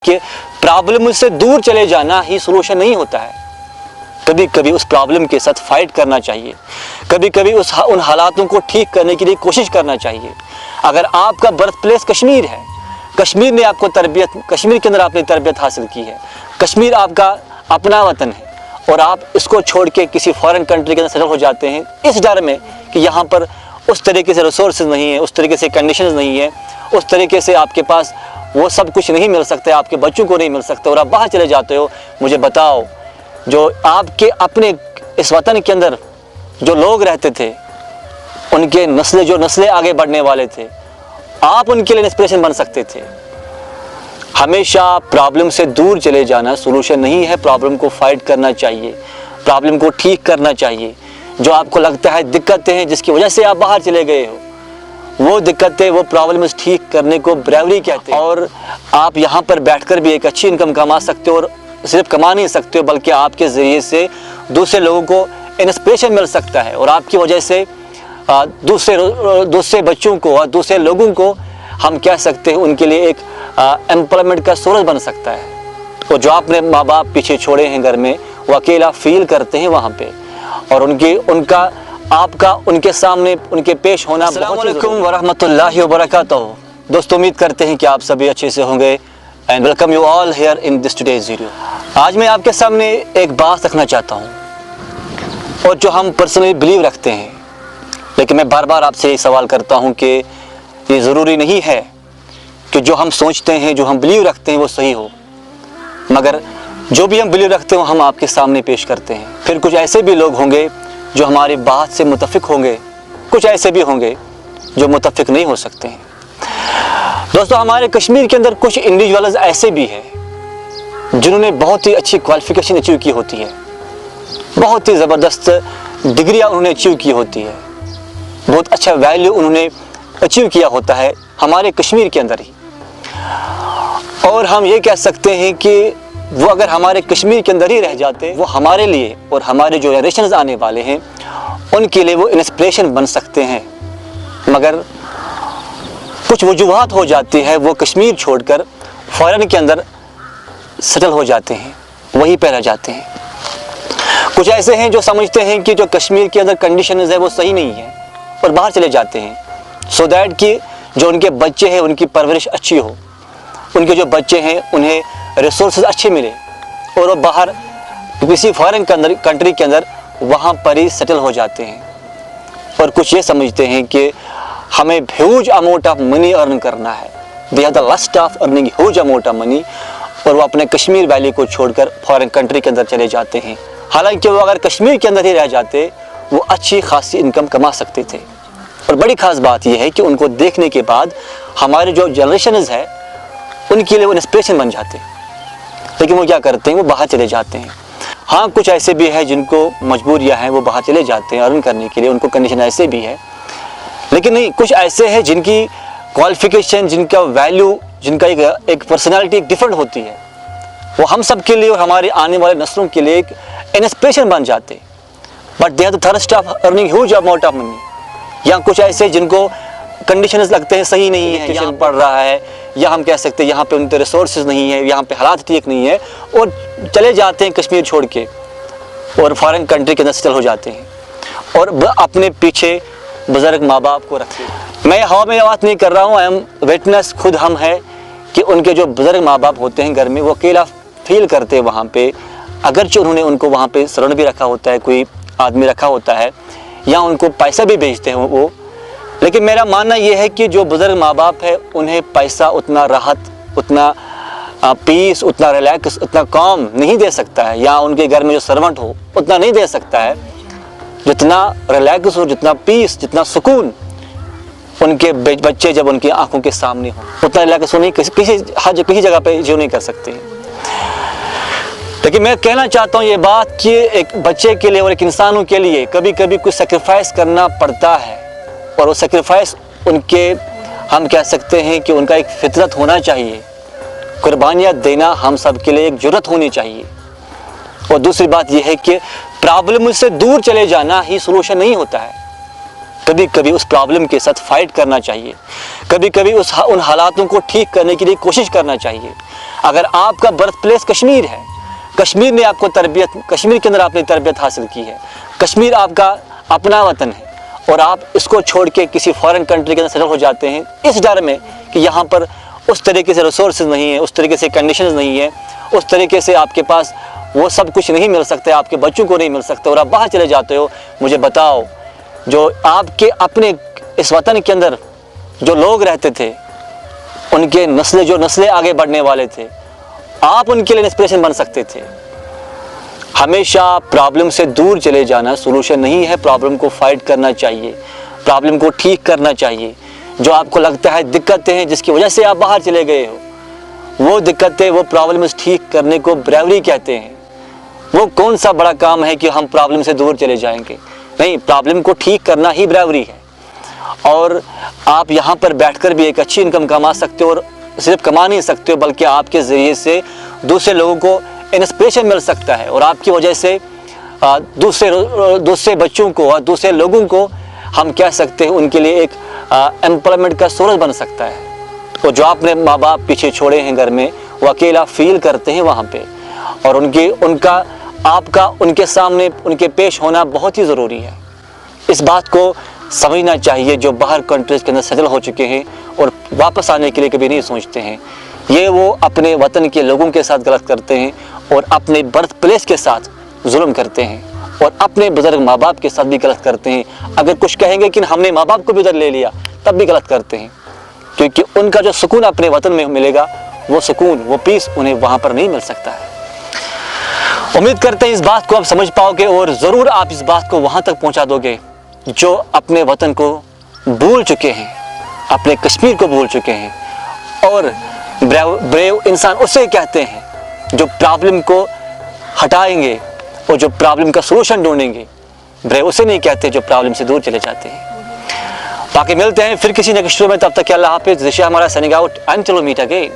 कि प्रॉब्लम से दूर चले जाना ही सोल्यूशन नहीं होता है। कभी कभी उस प्रॉब्लम के साथ फाइट करना चाहिए, कभी कभी उन हालातों को ठीक करने के लिए कोशिश करना चाहिए। अगर आपका बर्थ प्लेस कश्मीर है, कश्मीर ने आपको तरबियत, कश्मीर के अंदर आपने तरबियत हासिल की है, कश्मीर आपका अपना वतन है और आप इसको छोड़ के किसी फॉरेन कंट्री के अंदर सेटल हो जाते हैं इस डर में कि यहाँ पर उस तरीके से रिसोर्सेज नहीं है, उस तरीके से कंडीशंस नहीं है, उस तरीके से आपके पास वो सब कुछ नहीं मिल सकता, आपके बच्चों को नहीं मिल सकता और आप बाहर चले जाते हो। मुझे बताओ, जो आपके अपने इस वतन के अंदर जो लोग रहते थे, उनके नस्लें आगे बढ़ने वाले थे, आप उनके लिए इंस्पिरेशन बन सकते थे। हमेशा प्रॉब्लम से दूर चले जाना सोल्यूशन नहीं है। प्रॉब्लम को फाइट करना चाहिए, प्रॉब्लम को ठीक करना चाहिए। जो आपको लगता है दिक्कतें हैं जिसकी वजह से आप बाहर चले गए हो, वो दिक्कतें, वो प्रॉब्लम्स ठीक करने को ब्रेवरी कहते हैं। और आप यहाँ पर बैठकर भी एक अच्छी इनकम कमा सकते हो और सिर्फ कमा नहीं सकते हो बल्कि आपके ज़रिए से दूसरे लोगों को इंस्पिरेशन मिल सकता है और आपकी वजह से दूसरे बच्चों को और दूसरे लोगों को हम कह सकते हैं उनके लिए एक एम्प्लॉयमेंट का सोर्स बन सकता है। तो जो आपने माँ बाप पीछे छोड़े हैं घर में, वो अकेला फील करते हैं वहाँ पे और उनका आपका उनके सामने उनके पेश होना। अस्सलाम वालेकुम वरहमतुल्लाहि वबरकातुहू। दोस्तों, उम्मीद करते हैं कि आप सभी अच्छे से होंगे and welcome you all here in this today's video. आज मैं आपके सामने एक बात रखना चाहता हूँ और जो हम पर्सनली बिलीव रखते हैं, लेकिन मैं बार बार आपसे ये सवाल करता हूँ कि ये ज़रूरी नहीं है कि जो हम सोचते हैं, जो हम बिलीव रखते हैं वो सही हो, मगर जो भी हम बिलीव रखते हो हम आपके सामने पेश करते हैं। फिर कुछ ऐसे भी लोग होंगे जो हमारी बात से मुतफिक होंगे, कुछ ऐसे भी होंगे जो मुतफिक नहीं हो सकते हैं। दोस्तों, हमारे कश्मीर के अंदर कुछ इंडिविजुअल्स ऐसे भी हैं जिन्होंने बहुत ही अच्छी क्वालिफिकेशन अचीव की होती है, बहुत ही ज़बरदस्त डिग्रियां उन्होंने अचीव की होती है, बहुत अच्छा वैल्यू उन्होंने अचीव किया होता है हमारे कश्मीर के अंदर ही। और हम ये कह सकते हैं कि वो अगर हमारे कश्मीर के अंदर ही रह जाते, वो हमारे लिए और हमारे जो जनरेशन आने वाले हैं उनके लिए वो इंस्पिरेशन बन सकते हैं। मगर कुछ वजूहात हो जाती है, वो कश्मीर छोड़कर फॉरेन के अंदर सेटल हो जाते हैं, वहीं पर रह जाते हैं। कुछ ऐसे हैं जो समझते हैं कि जो कश्मीर के अंदर कंडीशंस है वो सही नहीं है और बाहर चले जाते हैं सो दैट कि जो उनके बच्चे हैं उनकी परवरिश अच्छी हो, उनके जो बच्चे हैं उन्हें रिसोर्सेज अच्छे मिले और वो बाहर किसी फॉरेन कंट्री के अंदर वहाँ पर ही सेटल हो जाते हैं। और कुछ ये समझते हैं कि हमें huge amount of money earn करना है, they have the lust of earning huge amount of money, और वो अपने कश्मीर वैली को छोड़कर फॉरेन कंट्री के अंदर चले जाते हैं। हालांकि वो अगर कश्मीर के अंदर ही रह जाते वो अच्छी खासी इनकम कमा सकते थे। और बड़ी ख़ास बात यह है कि उनको देखने के बाद हमारे जो जनरेशन्स है उनके लिए वो इंस्पिरेशन बन जाते, लेकिन वो क्या करते हैं, वो बाहर चले जाते हैं। हाँ, कुछ ऐसे भी है जिनको मजबूरियाँ हैं, वो बाहर चले जाते हैं अर्न करने के लिए, उनको कंडीशन ऐसे भी है। लेकिन नहीं, कुछ ऐसे हैं जिनकी क्वालिफिकेशन, जिनका वैल्यू, जिनका एक पर्सनैलिटी डिफरेंट होती है, वो हम सब के लिए और हमारे आने वाले नस्लों के लिए एक इंस्पिरेशन बन जाते। But they have the thirst of earning huge amount of money. या कुछ ऐसे जिनको कंडीशंस लगते हैं सही नहीं है, यहाँ पढ़ रहा है, या हम कह सकते हैं यहाँ पे उनके रिसोर्सेज नहीं है, यहाँ पे हालात ठीक नहीं है, और चले जाते हैं कश्मीर छोड़ के और फॉरेन कंट्री के अंदर सेटल हो जाते हैं और अपने पीछे बुजुर्ग माँ बाप को रखते हैं। मैं हवा में बात नहीं कर रहा हूँ, आई एम विटनेस, खुद हम है कि उनके जो बुजुर्ग माँ बाप होते हैं घर में, वो अकेला फील करते हैं वहाँ पे, अगरचे उन्होंने उनको वहाँ पे सराउंड भी रखा होता है, कोई आदमी रखा होता है, या उनको पैसा भी भेजते हैं वो। लेकिन मेरा मानना ये है कि जो बुजुर्ग माँ बाप है उन्हें पैसा उतना राहत, उतना पीस, उतना रिलैक्स, उतना काम नहीं दे सकता है, या उनके घर में जो सर्वेंट हो उतना नहीं दे सकता है जितना रिलैक्स हो, जितना पीस, जितना सुकून उनके बच्चे जब उनकी आंखों के सामने हो, उतना रिलैक्स नहीं किसी जगह पे जो नहीं कर सकते। लेकिन मैं कहना चाहता हूँ ये बात कि एक बच्चे के लिए और एक इंसानों के लिए कभी कभी कुछ सेक्रीफाइस करना पड़ता है, और वो सेक्रीफाइस उनके, हम कह सकते हैं कि उनका एक फितरत होना चाहिए। कुर्बानियाँ देना हम सब के लिए एक जुर्रत होनी चाहिए। और दूसरी बात यह है कि प्रॉब्लम से दूर चले जाना ही सोल्यूशन नहीं होता है। कभी कभी उस प्रॉब्लम के साथ फाइट करना चाहिए, कभी कभी उन हालातों को ठीक करने के लिए कोशिश करना चाहिए। अगर आपका बर्थ प्लेस कश्मीर है, कश्मीर ने आपको तरबियत, कश्मीर के अंदर आपने तरबियत हासिल की है, कश्मीर आपका अपना वतन है और आप इसको छोड़ के किसी फॉरेन कंट्री के अंदर सेटल हो जाते हैं इस डर में कि यहाँ पर उस तरीके से रिसोर्सेज नहीं है, उस तरीके से कंडीशंस नहीं है, उस तरीके से आपके पास वो सब कुछ नहीं मिल सकता, आपके बच्चों को नहीं मिल सकता और आप बाहर चले जाते हो। मुझे बताओ, जो आपके अपने इस वतन के अंदर जो लोग रहते थे, उनके नस्लें आगे बढ़ने वाले थे, आप उनके लिए इंस्पिरेशन बन सकते थे। हमेशा प्रॉब्लम से दूर चले जाना सोल्यूशन नहीं है। प्रॉब्लम को फाइट करना चाहिए, प्रॉब्लम को ठीक करना चाहिए। जो आपको लगता है दिक्कतें हैं जिसकी वजह से आप बाहर चले गए हो, वो दिक्कतें, वो प्रॉब्लम्स ठीक करने को ब्रेवरी कहते हैं। वो कौन सा बड़ा काम है कि हम प्रॉब्लम से दूर चले जाएंगे? नहीं, प्रॉब्लम को ठीक करना ही ब्रेवरी है। और आप यहाँ पर बैठकर भी एक अच्छी इनकम कमा सकते हो और सिर्फ कमा नहीं सकते हो बल्कि आपके ज़रिए से दूसरे लोगों को इंस्पिरेशन मिल सकता है और आपकी वजह से दूसरे बच्चों को और दूसरे लोगों को हम कह सकते हैं उनके लिए एक एम्प्लॉयमेंट का सोर्स बन सकता है। और जो आपने माँ बाप पीछे छोड़े हैं घर में, वो अकेला फील करते हैं वहाँ पे और आपका उनके सामने उनके पेश होना बहुत ही ज़रूरी है। इस बात को समझना चाहिए जो बाहर कंट्रीज़ के अंदर सेटल हो चुके हैं और वापस आने के लिए कभी नहीं सोचते हैं। ये वो अपने वतन के लोगों के साथ गलत करते हैं और अपने बर्थ प्लेस के साथ जुल्म करते हैं और अपने बुजुर्ग माँ बाप के साथ भी गलत करते हैं। अगर कुछ कहेंगे कि हमने माँ बाप को भी उधर ले लिया, तब भी गलत करते हैं, क्योंकि उनका जो सुकून अपने वतन में मिलेगा, वो सुकून, वो पीस उन्हें वहाँ पर नहीं मिल सकता है। उम्मीद करते हैं इस बात को आप समझ पाओगे और ज़रूर आप इस बात को वहाँ तक पहुँचा दोगे जो अपने वतन को भूल चुके हैं, अपने कश्मीर को भूल चुके हैं। और ब्रेव इंसान उसे कहते हैं जो प्रॉब्लम को हटाएंगे और जो प्रॉब्लम का सोल्यूशन ढूंढेंगे। ब्रेव उसे नहीं कहते जो प्रॉब्लम से दूर चले जाते हैं। बाकी मिलते हैं फिर किसी नेक्स्ट शो में, तब तक के अल्लाह हाफिज़। दिस इज़ हमारा signing out, until we meet again.